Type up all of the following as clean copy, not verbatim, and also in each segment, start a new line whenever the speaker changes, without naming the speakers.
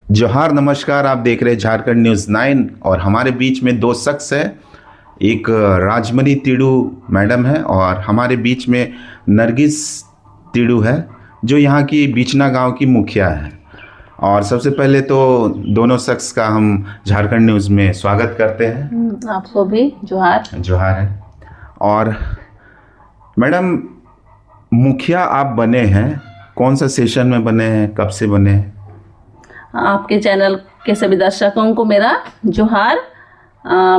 जोहार, नमस्कार। आप देख रहे हैं झारखंड न्यूज़ 9 और हमारे बीच में दो शख्स है। एक राजमणि तिड़ू मैडम है और हमारे बीच में नरगिस तिड़ू है जो यहाँ की बीचना गांव की मुखिया है। और सबसे पहले तो दोनों शख्स का हम झारखंड न्यूज़ में स्वागत करते हैं।
आपको भी जोहार।
जोहार है। और मैडम, मुखिया आप बने हैं, कौन सा सेशन में बने हैं, कब से बने हैं?
आपके चैनल के सभी दर्शकों को मेरा जोहार।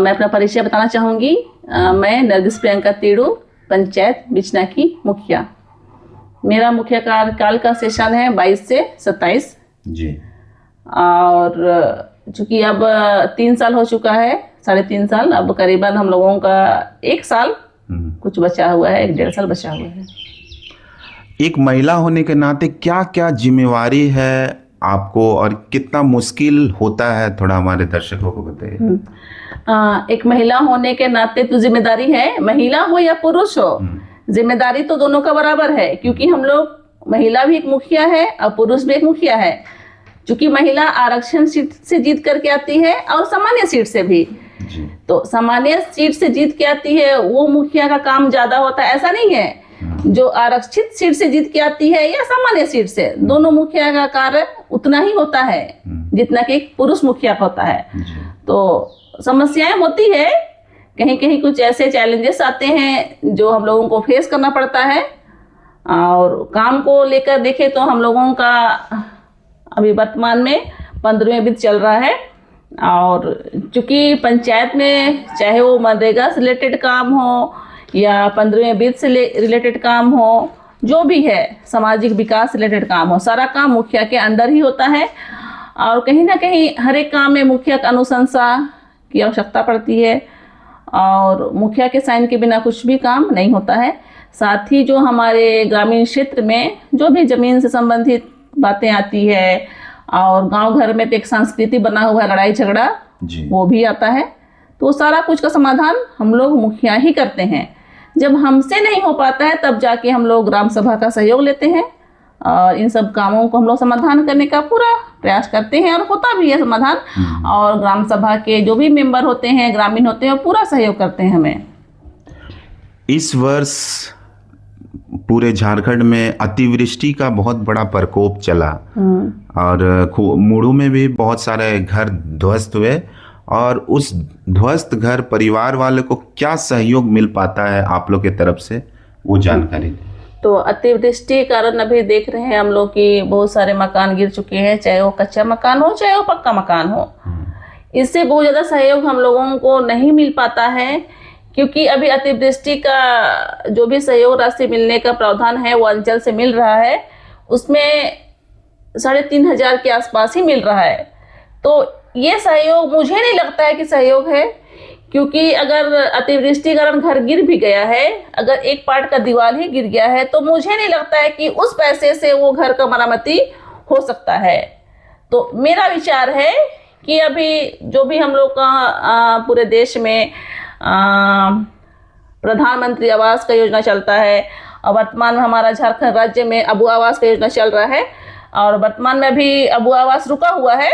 मैं अपना परिचय बताना चाहूँगी। मैं नरगिस प्रियंका तिड़ू, पंचायत बिचना की मुखिया। मेरा मुखिया कार्यकाल का सेशन है 22 से 27
जी।
और चूँकि अब 3 साल हो चुका है, 3.5 साल, अब करीबन हम लोगों का 1 साल कुछ बचा हुआ है, 1-1.5 साल बचा हुआ है।
एक महिला होने के नाते क्या क्या जिम्मेवारी है आपको और कितना मुश्किल होता है, थोड़ा हमारे दर्शकों को बताइए।
एक महिला होने के नाते तो जिम्मेदारी है, महिला हो या पुरुष हो, जिम्मेदारी तो दोनों का बराबर है, क्योंकि हम लोग, महिला भी एक मुखिया है और पुरुष भी एक मुखिया है। क्योंकि महिला आरक्षण सीट से जीत करके आती है और सामान्य सीट से भी
जी।
तो सामान्य सीट से जीत के आती है, वो मुखिया का काम ज्यादा होता है, ऐसा नहीं है। जो आरक्षित सीट से जीत के आती है या सामान्य सीट से, दोनों मुखिया का कार्य उतना ही होता है जितना कि एक पुरुष मुखिया का होता है। तो समस्याएं होती है, कहीं कहीं कुछ ऐसे चैलेंजेस आते हैं जो हम लोगों को फेस करना पड़ता है। और काम को लेकर देखें तो हम लोगों का अभी वर्तमान में 15वें वित्त चल रहा है। और चूंकि पंचायत में चाहे वो मनरेगा से रिलेटेड काम हो या 15वें वित्त से रिलेटेड काम हो, जो भी है सामाजिक विकास से रिलेटेड काम हो, सारा काम मुखिया के अंडर ही होता है। और कहीं ना कहीं हर एक काम में मुखिया का अनुशंसा की आवश्यकता पड़ती है और मुखिया के साइन के बिना कुछ भी काम नहीं होता है। साथ ही जो हमारे ग्रामीण क्षेत्र में जो भी ज़मीन से संबंधित बातें आती है और गांव घर में तो एक संस्कृति बना हुआ है लड़ाई झगड़ा, वो भी आता है। तो सारा कुछ का समाधान हम लोग मुखिया ही करते हैं। जब हमसे नहीं हो पाता है तब जाके हम लोग ग्राम सभा का सहयोग लेते हैं और इन सब कामों को हम लोग समाधान करने का पूरा प्रयास करते हैं और होता भी है समाधान। और ग्राम सभा के जो भी मेंबर होते हैं, ग्रामीण होते हैं, वो पूरा सहयोग करते हैं हमें।
इस वर्ष पूरे झारखंड में अतिवृष्टि का बहुत बड़ा प्रकोप चला और मुड़ू में भी बहुत सारे घर ध्वस्त हुए। और उस ध्वस्त घर परिवार वाले को क्या सहयोग मिल पाता है आप लोग की तरफ से, वो जानकारी दें।
तो अतिवृष्टि के कारण अभी देख रहे हैं हम लोग कि बहुत सारे मकान गिर चुके हैं, चाहे वो कच्चा मकान हो चाहे वो पक्का मकान हो। इससे बहुत ज़्यादा सहयोग हम लोगों को नहीं मिल पाता है, क्योंकि अभी अतिवृष्टि का जो भी सहयोग राशि मिलने का प्रावधान है वो अंचल से मिल रहा है, उसमें 3,500 के आसपास ही मिल रहा है। तो ये सहयोग मुझे नहीं लगता है कि सहयोग है, क्योंकि अगर अतिवृष्टि के कारण घर गिर भी गया है, अगर एक पार्ट का दीवार ही गिर गया है, तो मुझे नहीं लगता है कि उस पैसे से वो घर का मरम्मती हो सकता है। तो मेरा विचार है कि अभी जो भी हम लोग का पूरे देश में प्रधानमंत्री आवास का योजना चलता है और वर्तमान में हमारा झारखंड राज्य में अबू आवास का योजना चल रहा है और वर्तमान में भी अबू आवास रुका हुआ है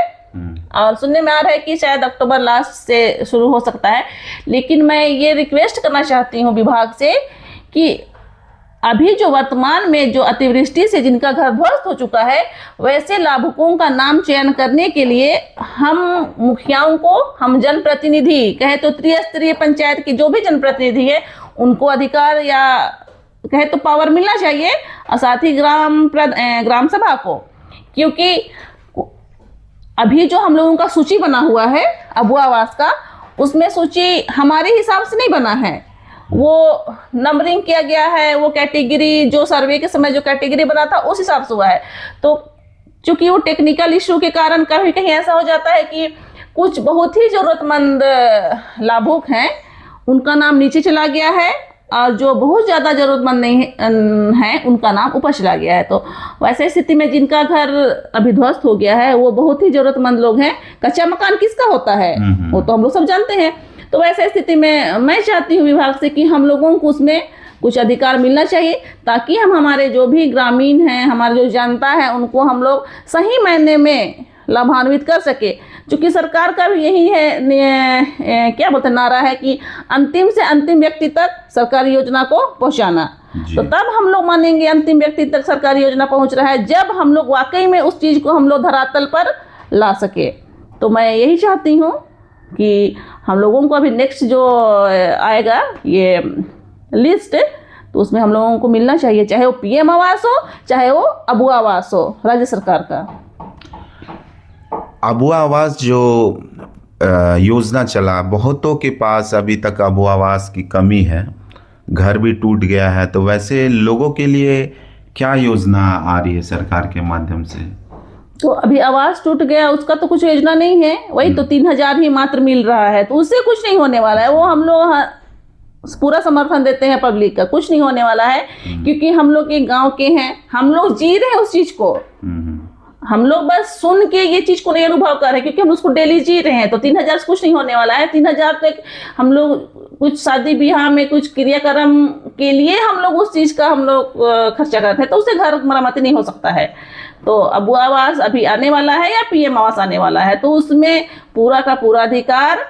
और सुनने में आ रहा है कि शायद अक्टूबर लास्ट से शुरू हो सकता है। लेकिन मैं ये रिक्वेस्ट करना चाहती हूँ विभाग से कि अभी जो वर्तमान में जो अतिवृष्टि से जिनका घर ध्वस्त हो चुका है, वैसे लाभुकों का नाम चयन करने के लिए हम मुखियाओं को, हम जनप्रतिनिधि कहे तो त्रिस्तरीय पंचायत की जो भी जनप्रतिनिधि है, उनको अधिकार या कहे तो पावर मिलना चाहिए और साथ ही ग्राम सभा को। क्योंकि अभी जो हम लोगों का सूची बना हुआ है अबू आवास का, उसमें सूची हमारे हिसाब से नहीं बना है, वो नंबरिंग किया गया है, वो कैटेगरी जो सर्वे के समय जो कैटेगरी बना था उस हिसाब से हुआ है। तो चूंकि वो टेक्निकल इशू के कारण कभी कहीं ऐसा हो जाता है कि कुछ बहुत ही जरूरतमंद लाभुक हैं उनका नाम नीचे चला गया है और जो बहुत ज़्यादा ज़रूरतमंद नहीं है उनका नाम ऊपर चला गया है। तो वैसे स्थिति में जिनका घर अभी ध्वस्त हो गया है वो बहुत ही ज़रूरतमंद लोग हैं। कच्चा मकान किसका होता है वो तो हम लोग सब जानते हैं। तो वैसे स्थिति में मैं चाहती हूँ विभाग से कि हम लोगों को उसमें कुछ अधिकार मिलना चाहिए, ताकि हम हमारे जो भी ग्रामीण हैं, हमारे जो जनता है, उनको हम लोग सही मायने में लाभान्वित कर सके। क्योंकि सरकार का भी यही है क्या बोलते हैं नारा है कि अंतिम से अंतिम व्यक्ति तक सरकारी योजना को पहुंचाना। तो तब हम लोग मानेंगे अंतिम व्यक्ति तक सरकारी योजना पहुंच रहा है जब हम लोग वाकई में उस चीज़ को हम लोग धरातल पर ला सके। तो मैं यही चाहती हूँ कि हम लोगों को अभी नेक्स्ट जो आएगा ये लिस्ट, तो उसमें हम लोगों को मिलना चाहिए, चाहे वो पीएम आवास हो चाहे वो अबुआ आवास हो राज्य सरकार का।
अबुआ आवास जो योजना चला, बहुतों के पास अभी तक अबुआ आवास की कमी है, घर भी टूट गया है। तो वैसे लोगों के लिए क्या योजना आ रही है सरकार के माध्यम से?
तो अभी आवास टूट गया उसका तो कुछ योजना नहीं है, वही तो 3000 ही मात्र मिल रहा है, तो उससे कुछ नहीं होने वाला है। वो हम लोग पूरा समर्थन देते हैं पब्लिक का, कुछ नहीं होने वाला है क्योंकि हम लोग एक गांव के हैं, हम लोग जी रहे हैं उस चीज को। हम लोग बस सुन के ये चीज को नहीं अनुभव कर रहे हैं क्योंकि हम उसको डेली जी रहे हैं। तो 3000 से कुछ नहीं होने वाला है। 3000 तक हम लोग कुछ शादी ब्याह में कुछ क्रियाक्रम के लिए हम लोग उस चीज का हम लोग खर्चा करते हैं, तो उससे घर मरम्मत नहीं हो सकता है। तो अबुआ आवास अभी आने वाला है या पीएम आवास आने वाला है, तो उसमें पूरा का पूरा अधिकार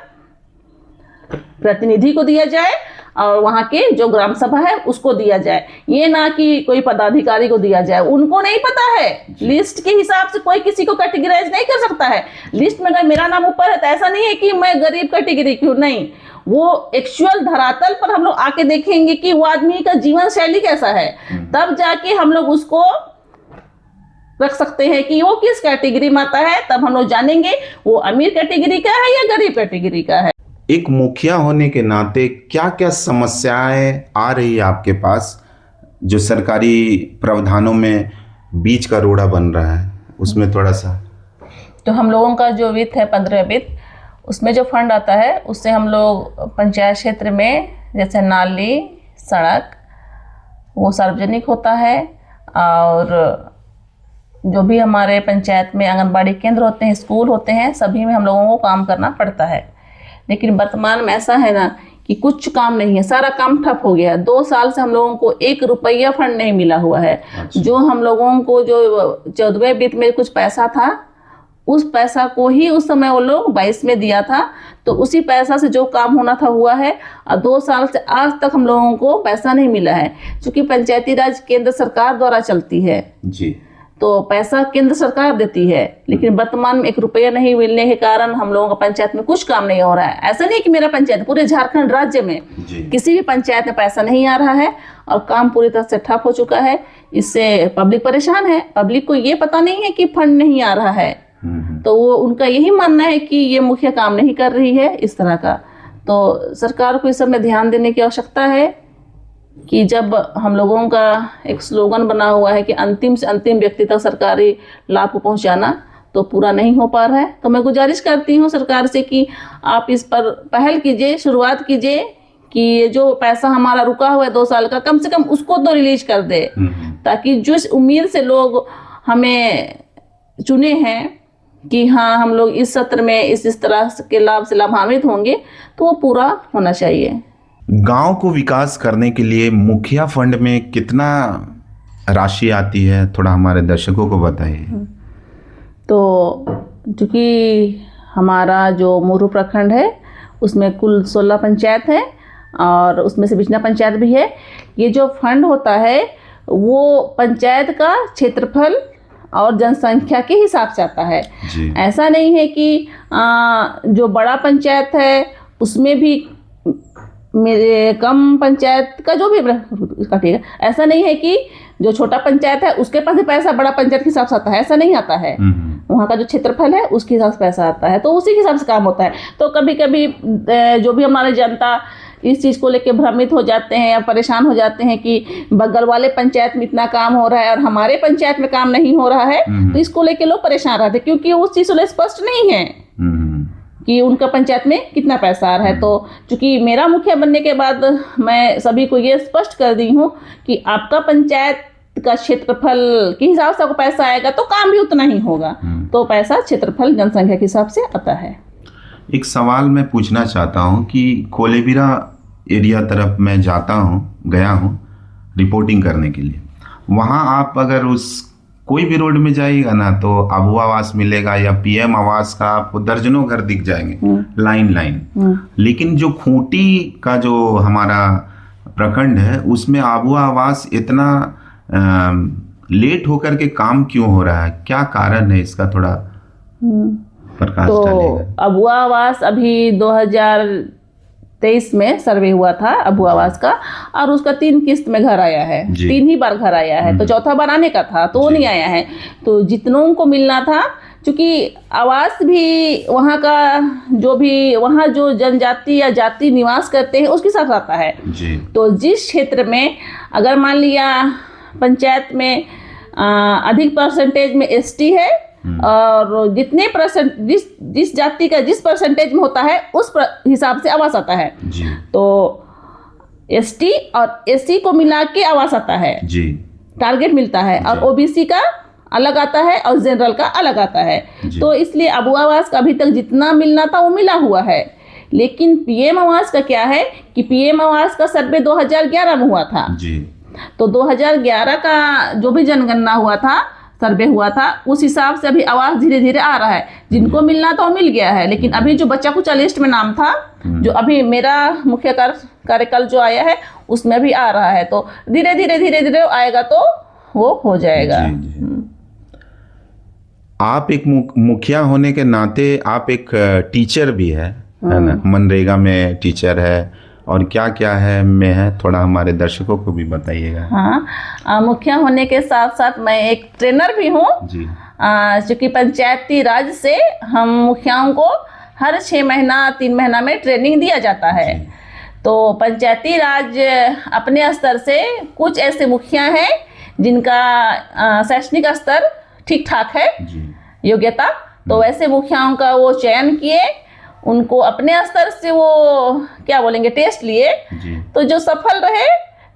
प्रतिनिधि को दिया जाए और वहाँ के जो ग्राम सभा है उसको दिया जाए। ये ना कि कोई पदाधिकारी को दिया जाए, उनको नहीं पता है। लिस्ट के हिसाब से कोई किसी को कैटेगराइज नहीं कर सकता है। लिस्ट में अगर मेरा नाम ऊपर है तो ऐसा नहीं है कि मैं गरीब कैटेगरी क्यों, नहीं, वो एक्चुअल धरातल पर हम लोग आके देखेंगे कि वो आदमी का जीवन शैली कैसा है, तब जाके हम लोग उसको रख सकते हैं कि वो किस कैटेगरी में आता है। तब हम लोग जानेंगे वो अमीर कैटेगरी का है या गरीब कैटेगरी का है।
एक मुखिया होने के नाते क्या क्या समस्याएं आ रही है आपके पास जो सरकारी प्रावधानों में बीच का रोड़ा बन रहा है, उसमें थोड़ा सा?
तो हम लोगों का जो वित्त है 15 वित्त, उसमें जो फंड आता है उससे हम लोग पंचायत क्षेत्र में जैसे नाली, सड़क, वो सार्वजनिक होता है। और जो भी हमारे पंचायत में आंगनबाड़ी केंद्र होते हैं, स्कूल होते हैं, सभी में हम लोगों को काम करना पड़ता है। लेकिन वर्तमान में ऐसा है ना कि कुछ काम नहीं है, सारा काम ठप हो गया। 2 साल से हम लोगों को 1 रुपया फंड नहीं मिला हुआ है। जो हम लोगों को जो 14वें वित्त में कुछ पैसा था, उस पैसा को ही उस समय वो लोग 22 में दिया था, तो उसी पैसा से जो काम होना था हुआ है। और 2 साल से आज तक हम लोगों को पैसा नहीं मिला है, क्योंकि पंचायती राज केंद्र सरकार द्वारा चलती है
जी,
तो पैसा केंद्र सरकार देती है। लेकिन वर्तमान में 1 रुपया नहीं मिलने के कारण हम लोगों का पंचायत में कुछ काम नहीं हो रहा है। ऐसा नहीं कि मेरा पंचायत, पूरे झारखंड राज्य में किसी भी पंचायत में पैसा नहीं आ रहा है और काम पूरी तरह से ठप हो चुका है। इससे पब्लिक परेशान है। पब्लिक को ये पता नहीं है कि फंड नहीं आ रहा है, तो वो उनका यही मानना है कि ये मुखिया काम नहीं कर रही है, इस तरह का। तो सरकार को इस सब में ध्यान देने की आवश्यकता है कि जब हम लोगों का एक स्लोगन बना हुआ है कि अंतिम से अंतिम व्यक्ति तक सरकारी लाभ को पहुंचाना, तो पूरा नहीं हो पा रहा है। तो मैं गुजारिश करती हूं सरकार से कि आप इस पर पहल कीजिए, शुरुआत कीजिए कि ये जो पैसा हमारा रुका हुआ है 2 साल का, कम से कम उसको तो रिलीज कर दे, ताकि जिस उम्मीद से लोग हमें चुने हैं कि हाँ हम लोग इस सत्र में इस तरह के लाभ से लाभान्वित होंगे, तो वो पूरा होना चाहिए।
गांव को विकास करने के लिए मुखिया फंड में कितना राशि आती है, थोड़ा हमारे दर्शकों को बताइए।
तो क्योंकि हमारा जो मोरू प्रखंड है उसमें कुल 16 पंचायत है और उसमें से बिचना पंचायत भी है। ये जो फंड होता है वो पंचायत का क्षेत्रफल और जनसंख्या के हिसाब से आता है। ऐसा नहीं है कि जो बड़ा पंचायत है उसमें भी मेरे कम पंचायत का जो भी इसका ठीक है, ऐसा नहीं है कि जो छोटा पंचायत है उसके पास ही पैसा बड़ा पंचायत के हिसाब से आता है, ऐसा नहीं आता है। वहाँ का जो क्षेत्रफल है उसके हिसाब से पैसा आता है, तो उसी के हिसाब से काम होता है। तो कभी कभी जो भी हमारे जनता इस चीज़ को लेकर भ्रमित हो जाते हैं या परेशान हो जाते हैं कि बगल वाले पंचायत में इतना काम हो रहा है और हमारे पंचायत में काम नहीं हो रहा है, तो इसको लेकर लोग परेशान रहते हैं क्योंकि उस चीज़ को स्पष्ट नहीं है कि उनका पंचायत में कितना पैसा आ रहा है। तो चूंकि मेरा मुखिया बनने के बाद मैं सभी को ये स्पष्ट कर दी हूँ कि आपका पंचायत का क्षेत्रफल के हिसाब से आपको पैसा आएगा तो काम भी उतना ही होगा। तो पैसा क्षेत्रफल जनसंख्या के हिसाब से आता है।
एक सवाल मैं पूछना चाहता हूँ कि कोलेबिरा एरिया तरफ मैं गया हूँ रिपोर्टिंग करने के लिए। वहाँ आप अगर उस कोई भी रोड में जाइएगा ना तो अबू आवास मिलेगा या पीएम आवास का आपको दर्जनों घर दिख जाएंगे, लाइन लाइन। लेकिन जो खूंटी का जो हमारा प्रखंड है उसमें अबू आवास इतना लेट होकर के काम क्यों हो रहा है, क्या कारण है इसका, थोड़ा प्रकाश डालिएगा।
तो अबू आवास अभी 2023 में सर्वे हुआ था अबू आवास का, और उसका 3 किस्त में घर आया है, 3 ही बार घर आया है, तो चौथा बार आने का था तो वो नहीं आया है। तो जितनों को मिलना था, क्योंकि आवास भी वहाँ का जो भी वहाँ जो जनजाति या जाति निवास करते हैं उसके साथ आता है
जी।
तो जिस क्षेत्र में अगर मान लिया पंचायत में अधिक परसेंटेज में एसटी है और जितने परसेंट जिस जाति का जिस परसेंटेज में होता है उस हिसाब से आवास आता है
जी।
तो एसटी और एससी को मिला के आवास आता है
जी,
टारगेट मिलता है, और ओबीसी का अलग आता है और जनरल का अलग आता है। तो इसलिए अबू आवास का अभी तक जितना मिलना था वो मिला हुआ है। लेकिन पीएम आवास का क्या है कि पीएम आवास का सर्वे 2011 में हुआ था
जी।
तो 2011 का जो भी जनगणना हुआ था, सर्वे हुआ था, उस हिसाब से अभी आवास धीरे धीरे आ रहा है। जिनको मिलना था वो मिल गया है, लेकिन अभी जो बच्चा कुचा लिस्ट में नाम था, जो अभी मेरा मुख्य कार्यकाल जो आया है उसमें भी आ रहा है, तो धीरे धीरे आएगा तो वो हो जाएगा।
जी। आप एक मुखिया होने के नाते आप एक टीचर भी है ना, मनरेगा में टीचर है, और क्या क्या है में है, थोड़ा हमारे दर्शकों को भी बताइएगा।
हाँ, मुखिया होने के साथ साथ मैं एक ट्रेनर भी हूँ
जी।
चूँकि पंचायती राज से हम मुखियाओं को हर 6 महीना 3 महीना में ट्रेनिंग दिया जाता है। तो पंचायती राज अपने स्तर से कुछ ऐसे मुखिया हैं जिनका शैक्षणिक स्तर ठीक ठाक है
जी।
योग्यता, तो वैसे मुखियाओं का वो चयन किए, उनको अपने स्तर से वो क्या बोलेंगे टेस्ट लिए, तो जो सफल रहे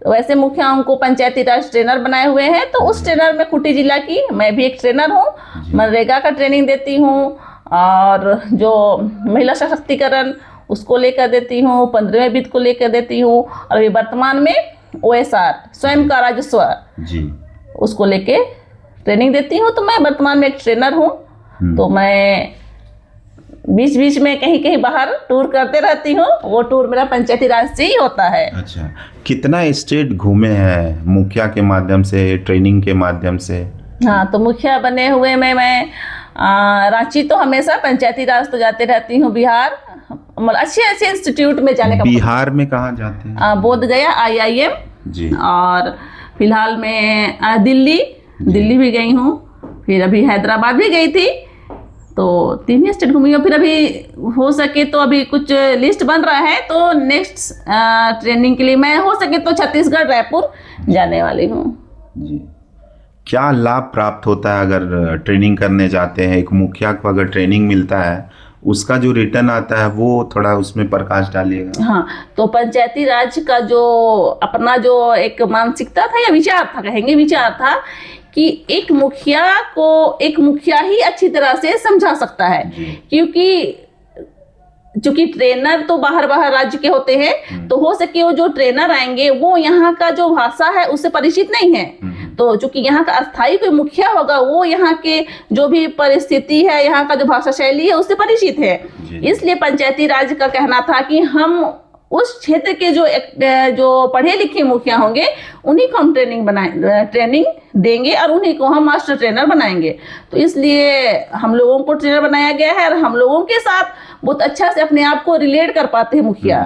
वैसे मुखियाओं को पंचायती राज ट्रेनर बनाए हुए हैं। तो उस ट्रेनर में खूंटी जिला की मैं भी एक ट्रेनर हूँ, मनरेगा का ट्रेनिंग देती हूँ, और जो महिला सशक्तिकरण उसको लेकर देती हूँ, 15वें वित्त को लेकर देती हूँ, और अभी वर्तमान में OSR स्वयं का राजस्व
जी
उसको लेके ट्रेनिंग देती हूँ। तो मैं वर्तमान में एक ट्रेनर हूँ, तो मैं बीच बीच में कहीं कहीं बाहर टूर करते रहती हूँ, वो टूर मेरा पंचायती राज से ही होता है।
अच्छा, कितना स्टेट घूमे हैं मुखिया के माध्यम से, ट्रेनिंग के माध्यम से?
हाँ, तो मुखिया बने हुए में मैं रांची तो हमेशा पंचायती राज तो जाते रहती हूँ, बिहार मतलब अच्छे इंस्टीट्यूट में जाने का।
बिहार में कहाँ जाते हैं?
बोध गया IIM
जी, और
फिलहाल में दिल्ली भी गई हूँ, फिर अभी हैदराबाद भी गई थी, तो 3 ही स्टेट घूमी हूँ। फिर अभी हो सके तो अभी कुछ लिस्ट बन रहा है, तो नेक्स्ट ट्रेनिंग के लिए मैं हो सके तो छत्तीसगढ़ रायपुर जाने वाली हूँ
जी। क्या लाभ प्राप्त होता है अगर ट्रेनिंग करने जाते हैं? एक मुखिया को अगर ट्रेनिंग मिलता है उसका जो रिटर्न आता है वो थोड़ा उसमें प्रकाश डालिएगा।
हाँ, तो पंचायती राज का जो अपना जो एक मानसिकता था या विचार था, कहेंगे विचार था कि एक मुखिया ही अच्छी तरह से समझा सकता है, क्योंकि चूंकि ट्रेनर तो बाहर राज्य के होते हैं, तो हो सके वो जो ट्रेनर आएंगे वो यहाँ का जो भाषा है उससे परिचित नहीं है। तो चूंकि यहाँ का अस्थायी कोई मुखिया होगा वो यहाँ के जो भी परिस्थिति है, यहाँ का जो भाषा शैली है उससे परिचित है। इसलिए पंचायती राज का कहना था कि हम उस क्षेत्र के जो पढ़े लिखे मुखिया होंगे उन्हीं को हम ट्रेनिंग देंगे और उन्हीं को हम मास्टर ट्रेनर बनाएंगे। तो इसलिए हम लोगों को ट्रेनर बनाया गया है, और हम लोगों के साथ बहुत अच्छा से अपने आप को रिलेट कर पाते हैं मुखिया।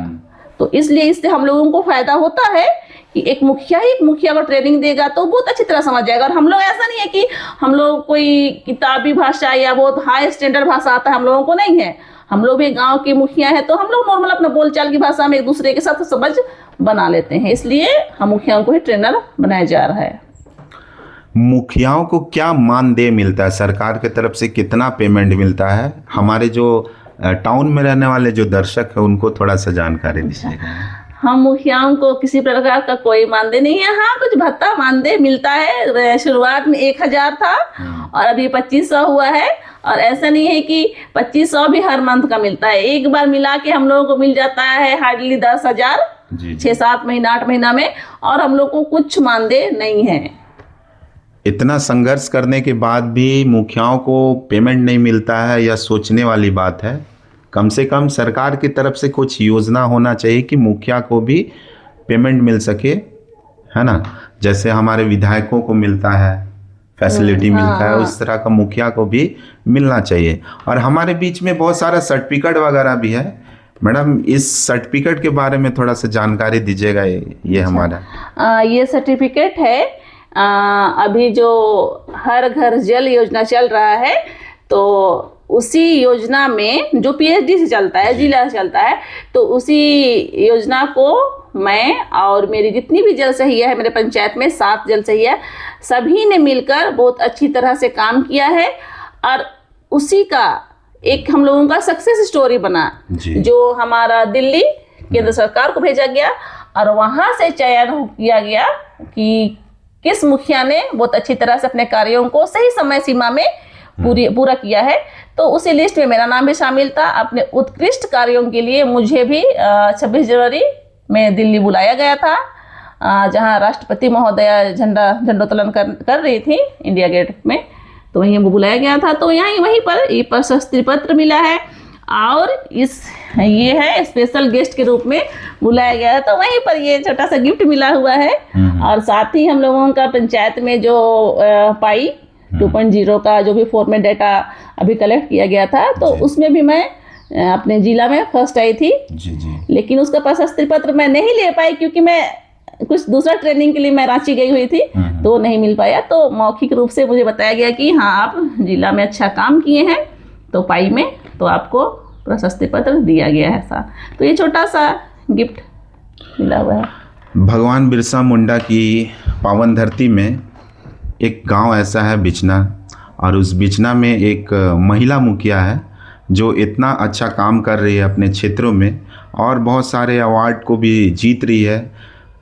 तो इसलिए इससे हम लोगों को फायदा होता है कि एक मुखिया को ट्रेनिंग देगा तो बहुत अच्छी तरह समझ जाएगा। और हम लोग ऐसा नहीं है कि हम लोग कोई किताबी भाषा या बहुत हाई स्टैंडर्ड भाषा आता है, हम लोगों को नहीं है। हम लोग भी गांव के मुखिया हैं, तो हम लोग नॉर्मल अपना बोलचाल की भाषा में एक दूसरे के साथ समझ बना लेते हैं। इसलिए हम मुखियाओं को ही ट्रेनर बनाया जा रहा है।
मुखियाओं को क्या मानदेय मिलता है सरकार की तरफ से, कितना पेमेंट मिलता है? हमारे जो टाउन में रहने वाले जो दर्शक है उनको थोड़ा सा जानकारी दीजिएगा।
हम मुखियाओं को किसी प्रकार का कोई मानदेय नहीं है। हाँ, कुछ भत्ता मानदेय मिलता है। शुरुआत में 1000 था और अभी 2500 हुआ है। और ऐसा नहीं है कि 2500 भी हर मंथ का मिलता है, एक बार मिला के हम लोगों को मिल जाता है हार्डली 10,000 6-7 महीना 8 महीना में, और हम लोग को कुछ मानदेय नहीं है।
इतना संघर्ष करने के बाद भी मुखियाओं को पेमेंट नहीं मिलता है, यह सोचने वाली बात है। कम से कम सरकार की तरफ से कुछ योजना होना चाहिए कि मुखिया को भी पेमेंट मिल सके, है ना। जैसे हमारे विधायकों को मिलता है, फैसिलिटी मिलता है, उस तरह का मुखिया को भी मिलना चाहिए। और हमारे बीच में बहुत सारा सर्टिफिकेट वगैरह भी है। मैडम, इस सर्टिफिकेट के बारे में थोड़ा सा जानकारी दीजिएगा। ये हमारा
ये सर्टिफिकेट है, अभी जो हर घर जल योजना चल रहा है, तो उसी योजना में जो पीएचडी से चलता है, जिला से चलता है, तो उसी योजना को मैं और मेरी जितनी भी जल सहिया है, मेरे पंचायत में 7 जल सहिया, सभी ने मिलकर बहुत अच्छी तरह से काम किया है। और उसी का एक हम लोगों का सक्सेस स्टोरी बना, जो हमारा दिल्ली केंद्र सरकार को भेजा गया और वहाँ से चयन किया गया कि किस मुखिया ने बहुत अच्छी तरह से अपने कार्यों को सही समय सीमा में पूरा किया है। तो उसी लिस्ट में मेरा नाम भी शामिल था। अपने उत्कृष्ट कार्यों के लिए मुझे भी 26 जनवरी में दिल्ली बुलाया गया था, जहां राष्ट्रपति महोदया झंडोत्तोलन कर रही थी इंडिया गेट में, तो वहीं हमको बुलाया गया था। तो वहीं पर ये प्रशस्ति पत्र मिला है और ये है स्पेशल गेस्ट के रूप में बुलाया गया है, तो वहीं पर ये छोटा सा गिफ्ट मिला हुआ है। और साथ ही हम लोगों का पंचायत में जो पाई 2.0 का जो भी फॉर्मेट डाटा अभी कलेक्ट किया गया था, तो उसमें भी मैं अपने जिला में फर्स्ट आई थी। लेकिन उसका प्रशस्ति पत्र मैं नहीं ले पाई, क्योंकि मैं कुछ दूसरा ट्रेनिंग के लिए मैं रांची गई हुई थी, तो नहीं मिल पाया। तो मौखिक रूप से मुझे बताया गया कि हाँ, आप जिला में अच्छा काम किए हैं, तो पाई में तो आपको प्रशस्ति पत्र दिया गया है। तो ये छोटा सा गिफ्ट मिला हुआ है।
भगवान बिरसा मुंडा की पावन धरती में एक गांव ऐसा है बिचना, और उस बिचना में एक महिला मुखिया है जो इतना अच्छा काम कर रही है अपने क्षेत्रों में, और बहुत सारे अवार्ड को भी जीत रही है।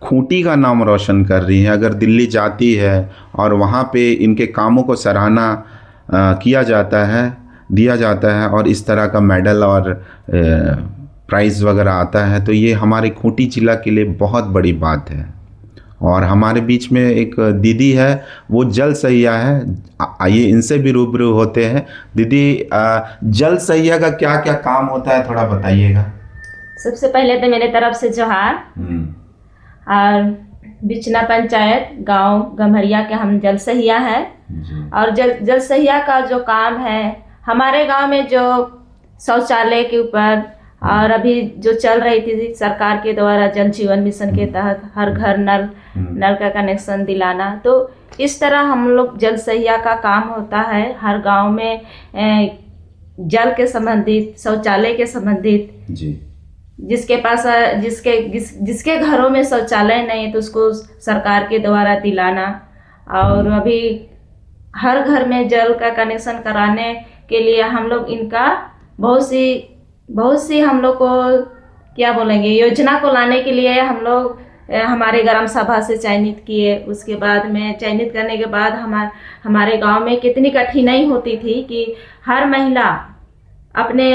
खूंटी का नाम रोशन कर रही है। अगर दिल्ली जाती है और वहाँ पे इनके कामों को सराहना किया जाता है, दिया जाता है, और इस तरह का मेडल और प्राइज़ वगैरह आता है, तो ये हमारे खूंटी जिला के लिए बहुत बड़ी बात है। और हमारे बीच में एक दीदी है, वो जल सहिया है। आइए इनसे भी रूबरू होते हैं। दीदी, जल सहिया का क्या क्या काम होता है, थोड़ा बताइएगा।
सबसे पहले तो मेरे तरफ से जोहार। और बिचना पंचायत गांव गम्हरिया के हम जल सहिया है। और जल सहिया का जो काम है, हमारे गांव में जो शौचालय के ऊपर और अभी जो चल रही थी सरकार के द्वारा जल जीवन मिशन के तहत हर घर नल का कनेक्शन दिलाना, तो इस तरह हम लोग जल सहिया का काम होता है। हर गांव में जल के संबंधित, शौचालय के संबंधित, जिसके पास जिसके घरों में शौचालय नहीं, तो उसको सरकार के द्वारा दिलाना। और अभी हर घर में जल का कनेक्शन कराने के लिए हम लोग इनका बहुत सी हम लोग को क्या बोलेंगे, योजना को लाने के लिए हम लोग हमारे ग्राम सभा से चयनित किए। उसके बाद में चयनित करने के बाद हमारे गांव में कितनी कठिनाई होती थी कि हर महिला अपने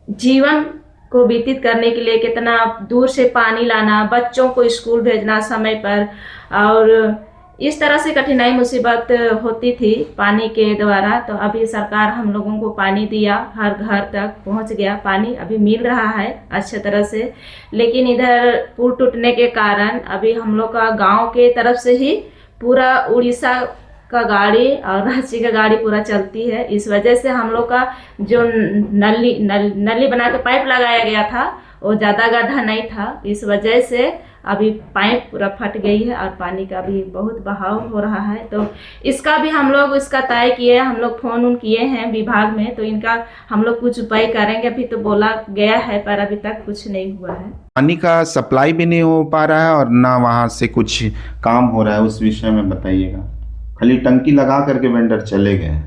जीवन को व्यतीत करने के लिए कितना दूर से पानी लाना, बच्चों को स्कूल भेजना समय पर, और इस तरह से कठिनाई मुसीबत होती थी पानी के द्वारा। तो अभी सरकार हम लोगों को पानी दिया, हर घर तक पहुंच गया पानी, अभी मिल रहा है अच्छे तरह से। लेकिन इधर पुल टूटने के कारण अभी हम लोग का गांव के तरफ से ही पूरा उड़ीसा का गाड़ी और रांची का गाड़ी पूरा चलती है। इस वजह से हम लोग का जो नली बना के पाइप लगाया गया था, वो ज़्यादा गड्ढा नहीं था। इस वजह से अभी पाइप पूरा फट गई है और पानी का भी बहुत बहाव हो रहा है। तो इसका भी हम लोग इसका तय किए, हम लोग फ़ोन किए हैं विभाग में, तो इनका हम लोग कुछ उपाय करेंगे। अभी तो बोला गया है पर अभी तक कुछ नहीं हुआ है।
पानी का सप्लाई भी नहीं हो पा रहा है और ना वहाँ से कुछ काम हो रहा है, उस विषय में बताइएगा। खाली टंकी लगा करके वेंडर चले गए।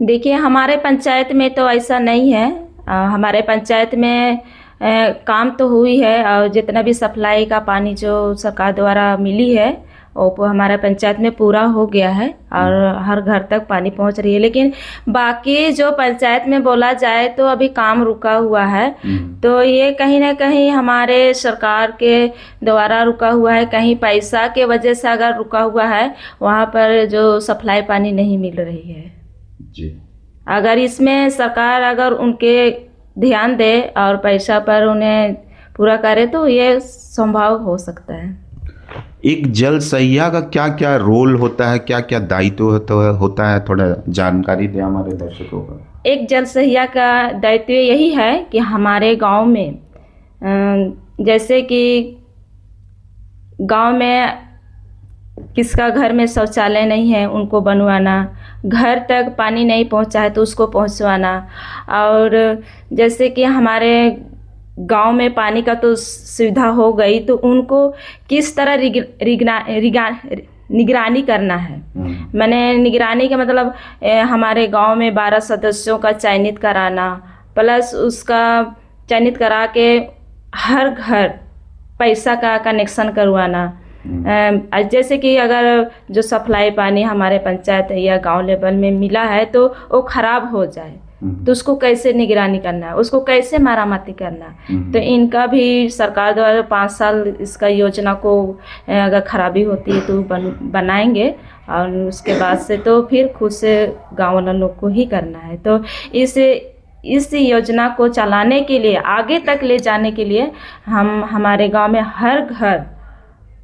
देखिए, हमारे पंचायत में तो ऐसा नहीं है। हमारे पंचायत में काम तो हुई है, और जितना भी सप्लाई का पानी जो सरकार द्वारा मिली है वो हमारा पंचायत में पूरा हो गया है और हर घर तक पानी पहुंच रही है। लेकिन बाकी जो पंचायत में बोला जाए तो अभी काम रुका हुआ है। तो ये कहीं ना कहीं हमारे सरकार के द्वारा रुका हुआ है, कहीं पैसा के वजह से अगर रुका हुआ है, वहाँ पर जो सप्लाई पानी नहीं मिल रही है
जी।
अगर इसमें सरकार अगर उनके ध्यान दे और पैसा पर उन्हें पूरा करे तो ये संभव हो सकता है।
एक जल सहिया का क्या क्या रोल होता है, क्या क्या दायित्व होता है, थोड़ा जानकारी दें हमारे दर्शकों को।
एक जल सहिया का दायित्व यही है कि हमारे गांव में जैसे कि गांव में किसका घर में शौचालय नहीं है उनको बनवाना, घर तक पानी नहीं पहुंचा है तो उसको पहुंचवाना, और जैसे कि हमारे गांव में पानी का तो सुविधा हो गई तो उनको किस तरह निगरानी करना है। मैंने निगरानी का मतलब हमारे गांव में 12 सदस्यों का चयनित कराना, प्लस उसका चयनित करा के हर घर पैसा का कनेक्शन करवाना। जैसे कि अगर जो सप्लाई पानी हमारे पंचायत या गांव लेवल में मिला है तो वो खराब हो जाए तो उसको कैसे निगरानी करना है, उसको कैसे मरम्मती करना है। तो इनका भी सरकार द्वारा 5 साल इसका योजना को अगर खराबी होती है तो बनाएंगे और उसके बाद से तो फिर खुद से गाँव वाला लोग को ही करना है। तो इस योजना को चलाने के लिए, आगे तक ले जाने के लिए हम हमारे गांव में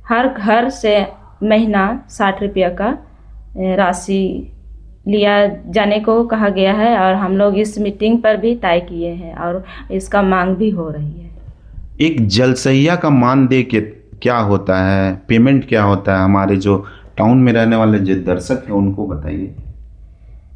हर घर से महीना 60 रुपया का राशि लिया जाने को कहा गया है और हम लोग इस मीटिंग पर भी तय किए हैं और इसका मांग भी हो रही है।
एक जलसहिया का मानदेय क्या होता है, पेमेंट क्या होता है, हमारे जो टाउन में रहने वाले जो दर्शक हैं उनको बताइए।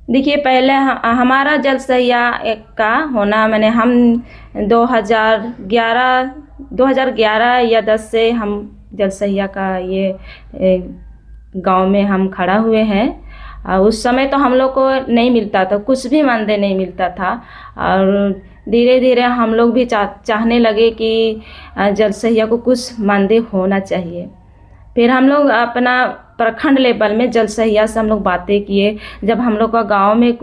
देखिए, पहले हमारा जलसहिया का होना मैंने हम 2011 या 10 से हम जलसहिया का ये गांव में हम खड़ा हुए हैं। उस समय तो हम लोग को नहीं मिलता था, कुछ भी मानदेय नहीं मिलता था और धीरे धीरे हम लोग भी चाहने लगे कि जलसहिया को कुछ मानदेय होना चाहिए। फिर हम लोग अपना प्रखंड लेवल में जलसहिया से हम लोग बातें किए। जब हम लोग का गांव में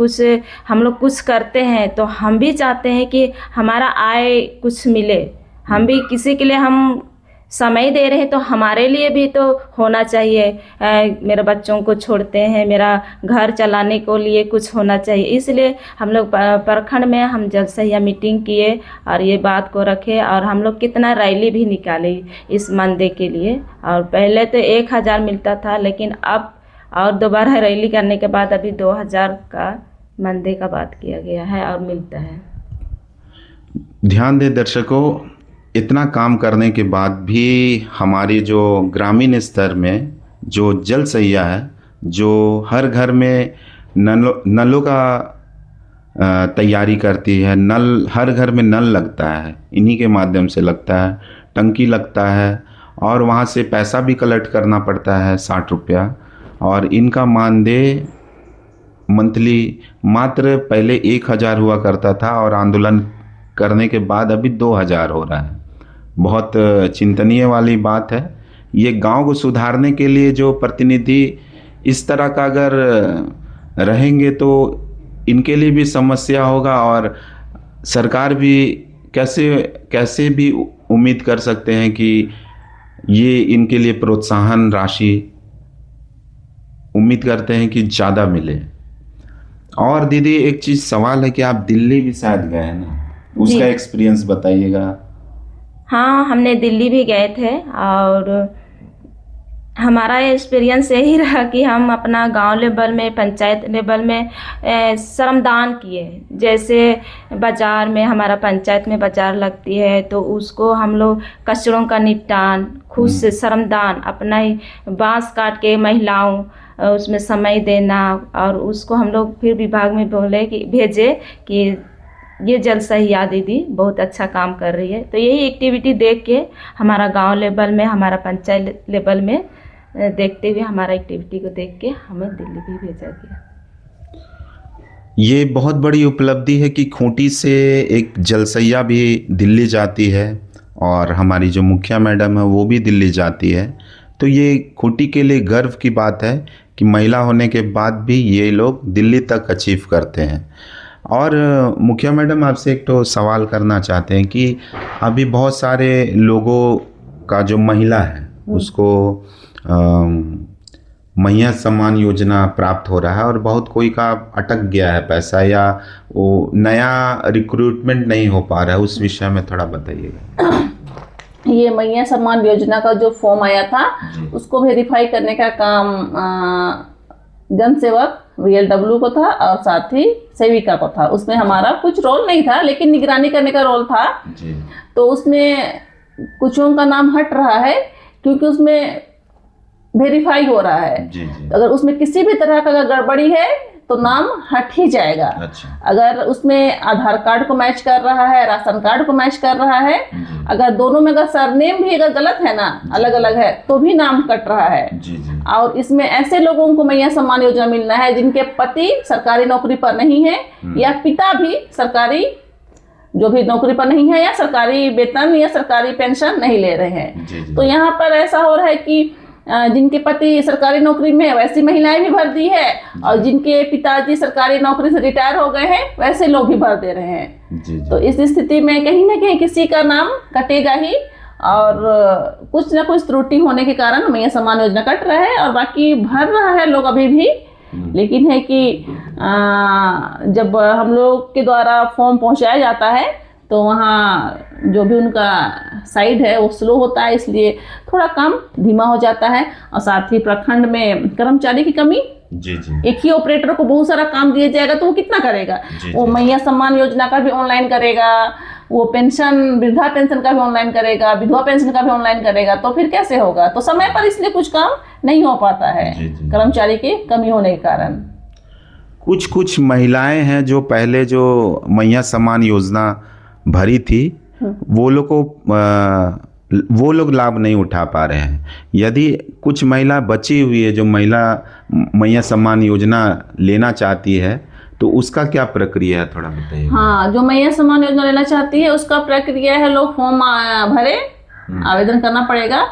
हम लोग कुछ करते हैं तो हम भी चाहते हैं कि हमारा आय कुछ मिले, हम भी किसी के लिए हम समय दे रहे हैं तो हमारे लिए भी तो होना चाहिए। मेरे बच्चों को छोड़ते हैं, मेरा घर चलाने को लिए कुछ होना चाहिए। इसलिए हम लोग प्रखंड में हम जलसहिया मीटिंग किए और ये बात को रखे और हम लोग कितना रैली भी निकाले इस मानदेय के लिए। और पहले तो 1000 मिलता था, लेकिन अब और दोबारा रैली करने के बाद अभी 2000 का मानदेय का बात किया गया है और मिलता है।
ध्यान दें दर्शकों, इतना काम करने के बाद भी हमारे जो ग्रामीण स्तर में जो जलसहिया है, जो हर घर में नलों का तैयारी करती है, हर घर में नल लगता है, इन्हीं के माध्यम से लगता है, टंकी लगता है और वहाँ से पैसा भी कलेक्ट करना पड़ता है 60 रुपया। और इनका मानदेय मंथली मात्र पहले 1000 हुआ करता था और आंदोलन करने के बाद अभी 2000 हो रहा है। बहुत चिंतनीय वाली बात है। ये गांव को सुधारने के लिए जो प्रतिनिधि इस तरह का अगर रहेंगे तो इनके लिए भी समस्या होगा और सरकार भी कैसे भी उम्मीद कर सकते हैं कि ये इनके लिए प्रोत्साहन राशि उम्मीद करते हैं कि ज़्यादा मिले। और दीदी एक चीज़ सवाल है कि आप दिल्ली भी शायद गए हैं ना, उसका एक्सपीरियंस बताइएगा।
हाँ, हमने दिल्ली भी गए थे और हमारा एक्सपीरियंस यही रहा कि हम अपना गांव लेवल में, पंचायत लेवल में श्रमदान किए। जैसे बाज़ार में, हमारा पंचायत में बाज़ार लगती है तो उसको हम लोग कचरों का निपटान खुद से श्रमदान, अपना ही बांस काट के महिलाओं उसमें समय देना और उसको हम लोग फिर विभाग में भेजे कि ये जलसहिया दीदी बहुत अच्छा काम कर रही है। तो यही एक्टिविटी देख के हमारा गांव लेवल में, हमारा पंचायत लेवल में देखते हुए हमारा एक्टिविटी को देख के हमें दिल्ली भी भेजा गया।
ये बहुत बड़ी उपलब्धि है कि खूंटी से एक जलसहिया भी दिल्ली जाती है और हमारी जो मुखिया मैडम है वो भी दिल्ली जाती है। तो ये खूंटी के लिए गर्व की बात है कि महिला होने के बाद भी ये लोग दिल्ली तक अचीव करते हैं। और मुखिया मैडम, आपसे एक तो सवाल करना चाहते हैं कि अभी बहुत सारे लोगों का जो महिला है उसको मैया सम्मान योजना प्राप्त हो रहा है और बहुत कोई का अटक गया है पैसा, या वो नया रिक्रूटमेंट नहीं हो पा रहा है, उस विषय में थोड़ा बताइएगा।
ये मैया सम्मान योजना का जो फॉर्म आया था उसको वेरीफाई करने का काम जन सेवक VLW को था और साथ ही सेविका को था। उसमें हमारा कुछ रोल नहीं था, लेकिन निगरानी करने का रोल था जी। तो उसमें कुछों का नाम हट रहा है क्योंकि उसमें वेरीफाई हो रहा है जी। तो अगर उसमें किसी भी तरह का गड़बड़ी है तो नाम हट ही जाएगा। अच्छा। अगर उसमें आधार कार्ड को मैच कर रहा है, राशन कार्ड को मैच कर रहा है, अगर दोनों में अगर सरनेम भी अगर गलत है ना, अलग अलग है, तो भी नाम कट रहा है जी। और इसमें ऐसे लोगों को मैया सम्मान योजना मिलना है जिनके पति सरकारी नौकरी पर नहीं है या पिता भी सरकारी जो भी नौकरी पर नहीं है या सरकारी वेतन या सरकारी पेंशन नहीं ले रहे हैं। तो यहाँ पर ऐसा हो रहा है कि जिनके पति सरकारी नौकरी में है वैसी महिलाएं भी भर दी है और जिनके पिताजी सरकारी नौकरी से रिटायर हो गए हैं वैसे लोग भी भर दे रहे हैं जी। तो इस स्थिति में कहीं ना कहीं किसी का नाम कटेगा ही और कुछ ना कुछ त्रुटि होने के कारण मैया सम्मान योजना कट रहा है और बाकी भर रहा है लोग अभी भी। लेकिन है कि जब हम लोग के द्वारा फॉर्म पहुंचाया जाता है तो वहाँ जो भी उनका साइड है वो स्लो होता है, इसलिए थोड़ा काम धीमा हो जाता है। और साथ ही प्रखंड में कर्मचारी की कमी जी। एक ही ऑपरेटर को बहुत सारा काम दिया जाएगा तो वो कितना करेगा वो मैया सम्मान योजना का भी ऑनलाइन करेगा, वो पेंशन वृद्धा पेंशन का भी ऑनलाइन करेगा, विधवा पेंशन का भी ऑनलाइन करेगा, तो फिर कैसे होगा। तो समय पर इसलिए कुछ काम नहीं हो पाता है कर्मचारी की कमी होने के कारण।
कुछ महिलाएं हैं जो पहले जो मैया सम्मान योजना भरी थी वो लोग लाभ नहीं उठा पा रहे हैं। यदि कुछ महिला बची हुई है जो महिला मैया सम्मान योजना लेना चाहती है तो उसका क्या प्रक्रिया है, थोड़ा बताइए।
हाँ, जो मैया सम्मान योजना लेना चाहती है उसका प्रक्रिया है, लोग फॉर्म भरे, आवेदन करना पड़ेगा।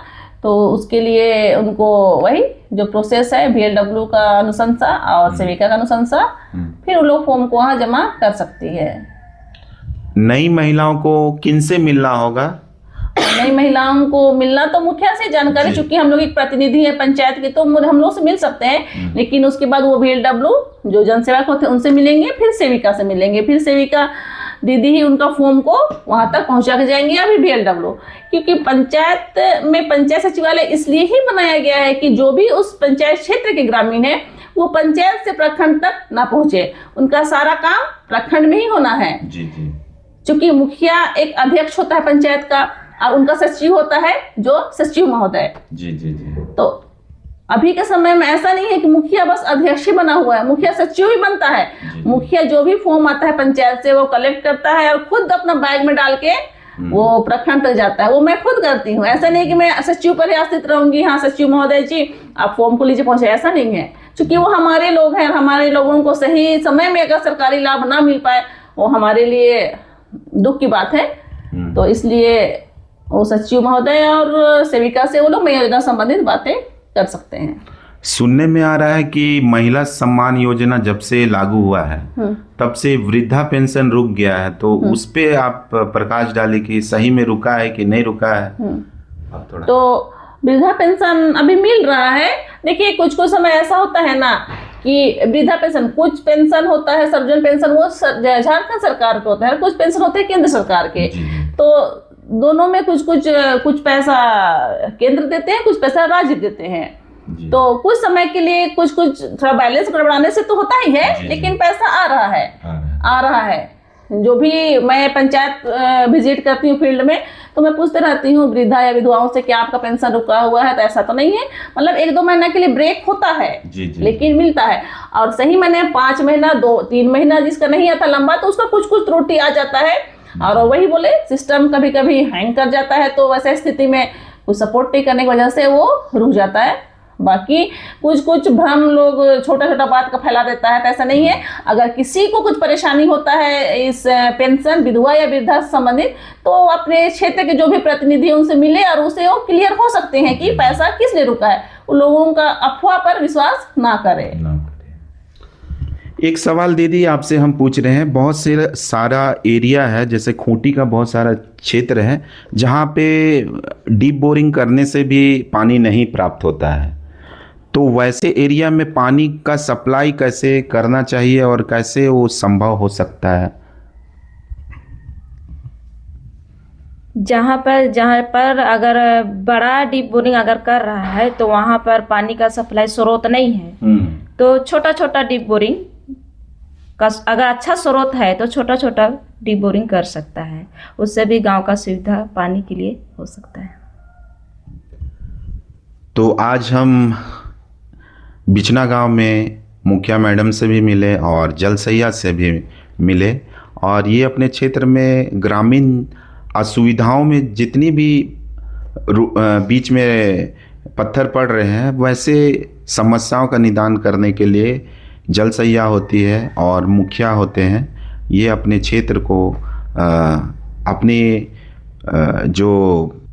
तो उसके लिए उनको वही जो प्रोसेस है VLW का अनुशंसा और सेविका का अनुशंसा, फिर वो लोग फॉर्म को वहाँ जमा कर सकती है।
नई महिलाओं को किनसे मिलना होगा?
नई महिलाओं को मिलना तो मुखिया से जानकारी, चूंकि हम लोग एक प्रतिनिधि है पंचायत के तो हम लोग से मिल सकते हैं, लेकिन उसके बाद वो VLW जो जनसेवक होते हैं उनसे मिलेंगे, फिर सेविका से मिलेंगे, फिर सेविका दीदी ही उनका फॉर्म को वहां तक पहुंचा के जाएंगे या फिर VLW। क्योंकि पंचायत में पंचायत सचिवालय इसलिए ही बनाया गया है कि जो भी उस पंचायत क्षेत्र के ग्रामीण है वो पंचायत से प्रखंड तक ना पहुंचे, उनका सारा काम प्रखंड में ही होना है जी। चूंकि मुखिया एक अध्यक्ष होता है पंचायत का और उनका सचिव होता है जो सचिव महोदय जी। तो अभी के समय में ऐसा नहीं है कि मुखिया बस अध्यक्ष ही बना हुआ है, मुखिया सचिव भी बनता है। मुखिया जो भी फॉर्म आता है पंचायत से वो कलेक्ट करता है और खुद अपना बैग में डाल के वो प्रखंड तक जाता है। वो मैं खुद करती हूँ, ऐसा नहीं कि मैं सचिव पर ही आश्रित रहूंगी, हाँ सचिव महोदय जी आप फॉर्म को लीजिए पहुंचे, ऐसा नहीं है। क्योंकि वो हमारे लोग हैं, हमारे लोगों को सही समय में अगर सरकारी लाभ ना मिल पाए वो हमारे लिए दुख की बात है। तो इसलिए वो सचिव महोदय और सेविका से वो लोग मैया योजना संबंधित बातें कर सकते हैं।
सुनने में आ रहा है कि महिला सम्मान योजना जब से लागू हुआ है तब से वृद्धा पेंशन रुक गया है, तो उस पे आप प्रकाश डालें कि सही में रुका है कि नहीं रुका है। आप थोड़ा तो
वृद्धा पेंशन अभी मिल रहा है। देखिए कुछ समय ऐसा होता है ना कि वृद्धा पेंशन, कुछ पेंशन होता है सर्वजन पेंशन वो झारखंड सरकार के होता है, कुछ पेंशन होते हैं केंद्र सरकार के। तो दोनों में कुछ पैसा केंद्र देते हैं, कुछ पैसा राज्य देते हैं। तो कुछ समय के लिए कुछ थोड़ा बैलेंस गड़बड़ाने से तो होता ही है, लेकिन पैसा आ रहा है। जो भी मैं पंचायत विजिट करती हूँ फील्ड में तो मैं पूछते रहती हूँ वृद्धा या विधवाओं से कि आपका पेंशन रुका हुआ है, तो ऐसा तो नहीं है। मतलब 1-2 महीना के लिए ब्रेक होता है जी। लेकिन मिलता है। और सही मैंने 5 महीना 2-3 महीना जिसका नहीं आता लंबा तो उसका कुछ त्रुटि आ जाता है और वही बोले सिस्टम कभी कभी हैंग कर जाता है। तो वैसे स्थिति में कुछ सपोर्ट नहीं करने की वजह से वो रुक जाता है बाकी कुछ कुछ भ्रम लोग छोटा छोटा बात का फैला देता है, तो ऐसा नहीं है। अगर किसी को कुछ परेशानी होता है इस पेंशन विधवा या वृद्धा से संबंधित, तो अपने क्षेत्र के जो भी प्रतिनिधि उनसे मिले और उसे वो क्लियर हो सकते हैं कि पैसा किस लिए रुका है। उन लोगों का अफवाह पर विश्वास ना करें।
एक सवाल दीदी आपसे हम पूछ रहे हैं, बहुत से सारा एरिया है, जैसे खूंटी का बहुत सारा क्षेत्र है जहाँ पे डीप बोरिंग करने से भी पानी नहीं प्राप्त होता है, तो वैसे एरिया में पानी का सप्लाई कैसे करना चाहिए और कैसे वो संभव हो सकता है?
जहाँ पर अगर बड़ा डीप बोरिंग अगर कर रहा है तो वहाँ पर पानी का सप्लाई स्रोत नहीं है, तो छोटा छोटा डीप बोरिंग का अगर अच्छा स्रोत है तो छोटा छोटा डीप बोरिंग कर सकता है, उससे भी गांव का सुविधा पानी के लिए हो सकता है।
तो आज हम बिचना गांव में मुखिया मैडम से भी मिले और जलसैया से भी मिले, और ये अपने क्षेत्र में ग्रामीण असुविधाओं में जितनी भी बीच में पत्थर पड़ रहे हैं वैसे समस्याओं का निदान करने के लिए जलसैया होती है और मुखिया होते हैं। ये अपने क्षेत्र को अपने जो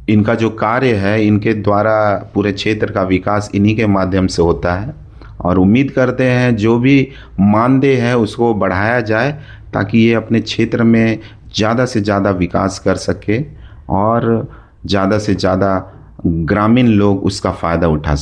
इनका जो कार्य है इनके द्वारा पूरे क्षेत्र का विकास इन्हीं के माध्यम से होता है, और उम्मीद करते हैं जो भी मानदेय है उसको बढ़ाया जाए ताकि ये अपने क्षेत्र में ज़्यादा से ज़्यादा विकास कर सके और ज़्यादा से ज़्यादा ग्रामीण लोग उसका फ़ायदा उठा सकें।